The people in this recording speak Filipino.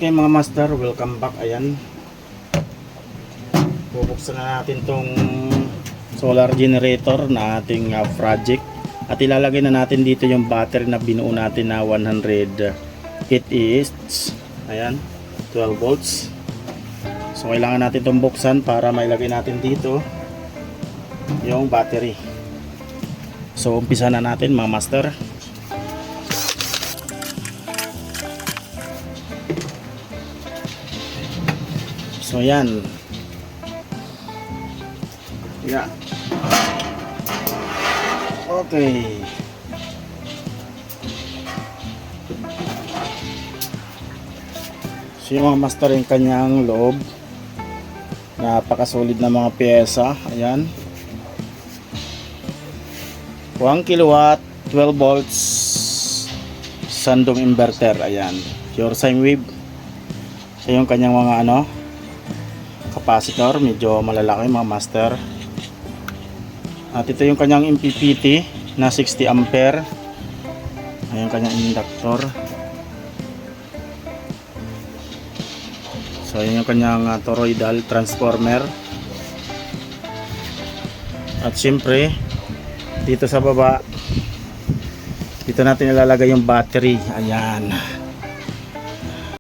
Okay mga master, welcome back. Ayan, bubuksan na natin tong solar generator na ating project at ilalagay na natin dito yung battery na binuo natin na 100 8 ayan, 12 volts. So kailangan natin itong buksan para mailagay natin dito yung battery. So umpisa na natin mga master. So yan. Yeah. Okay. So yung mga master yung kanyang loob. Napakasolid na mga pyesa. Ayan. 1 kilowatt, 12 volts Shandong inverter. Ayan. Pure sine wave. So yung kanyang mga capacitor, medyo malalaki mga master. At ito yung kanyang MPPT na 60 ampere. Ayan kanyang inductor. So ayan yung kanyang toroidal transformer. At syempre dito sa baba, dito natin ilalagay yung battery. Ayan.